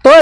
तो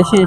eşi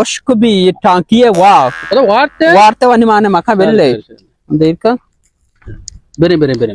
oshkubi tankiye wa ಅದು ವಾರ್ತೆ warte wani mane maka belle dekka bere bere bere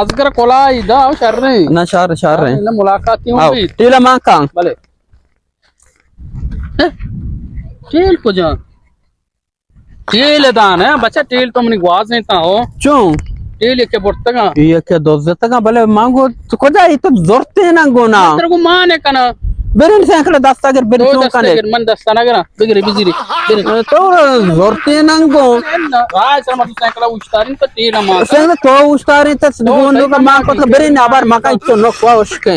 azkar kolai da sharne na shar na मुलाकात ही aw हुई tila makang भले tell को जा टेल दान है बच्चा टेल तो हमने ग्वाज नहीं था हो chung टेल के बोर्तगा iya ke dozeta ka bale mango koja ito zorte nangona तेरे को मान है कना berin sekle dastager berin तो chung दस्ते kane मन दस्ताना करा बिगरे Bijari to zorte nango Raj sir मतलब साइकिल उस्तारिन तो टेल मार sen to ustari tas gundu ka mango to berin abar maka ito no kwa oshke